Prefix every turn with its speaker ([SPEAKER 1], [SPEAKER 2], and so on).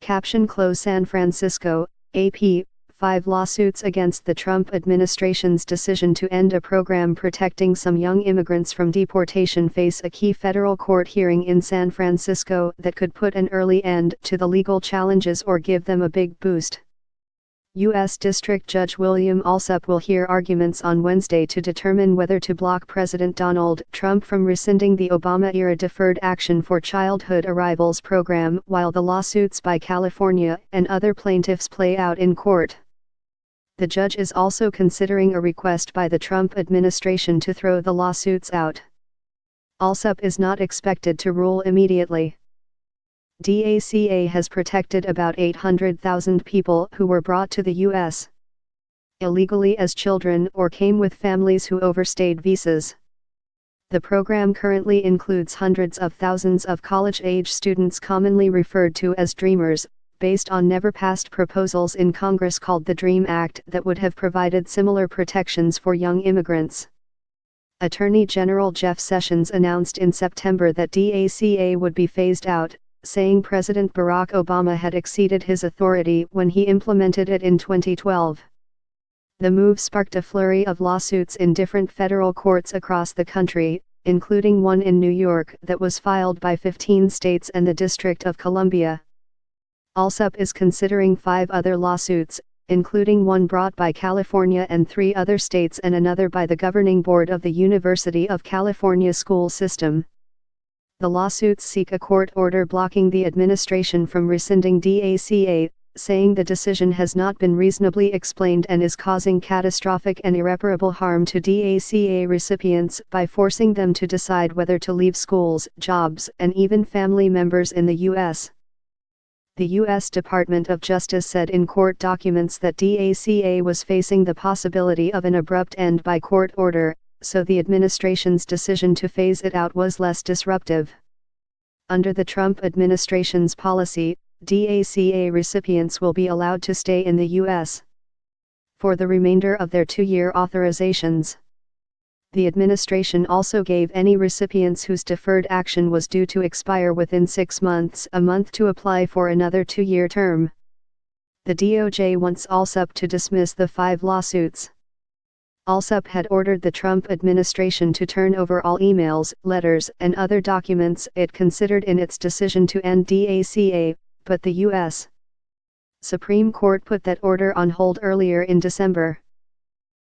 [SPEAKER 1] Caption Close San Francisco, AP, 5 lawsuits against the Trump administration's decision to end a program protecting some young immigrants from deportation face a key federal court hearing in San Francisco that could put an early end to the legal challenges or give them a big boost. U.S. District Judge William Alsup will hear arguments on Wednesday to determine whether to block President Donald Trump from rescinding the Obama-era Deferred Action for Childhood Arrivals program while the lawsuits by California and other plaintiffs play out in court. The judge is also considering a request by the Trump administration to throw the lawsuits out. Alsup is not expected to rule immediately. DACA has protected about 800,000 people who were brought to the U.S. illegally as children or came with families who overstayed visas. The program currently includes hundreds of thousands of college-age students commonly referred to as Dreamers, based on never-passed proposals in Congress called the DREAM Act that would have provided similar protections for young immigrants. Attorney General Jeff Sessions announced in September that DACA would be phased out, saying President Barack Obama had exceeded his authority when he implemented it in 2012. The move sparked a flurry of lawsuits in different federal courts across the country, including one in New York that was filed by 15 states and the District of Columbia. Alsup is considering 5 other lawsuits, including one brought by California and 3 other states and another by the governing board of the University of California school system. The lawsuits seek a court order blocking the administration from rescinding DACA, saying the decision has not been reasonably explained and is causing catastrophic and irreparable harm to DACA recipients by forcing them to decide whether to leave schools, jobs, and even family members in the U.S. The U.S. Department of Justice said in court documents that DACA was facing the possibility of an abrupt end by court order, so the administration's decision to phase it out was less disruptive. Under the Trump administration's policy, DACA recipients will be allowed to stay in the U.S. for the remainder of their 2-year authorizations. The administration also gave any recipients whose deferred action was due to expire within 6 months a month to apply for another 2-year term. The DOJ wants Alsup to dismiss the 5 lawsuits. Alsup had ordered the Trump administration to turn over all emails, letters, and other documents it considered in its decision to end DACA, but the U.S. Supreme Court put that order on hold earlier in December.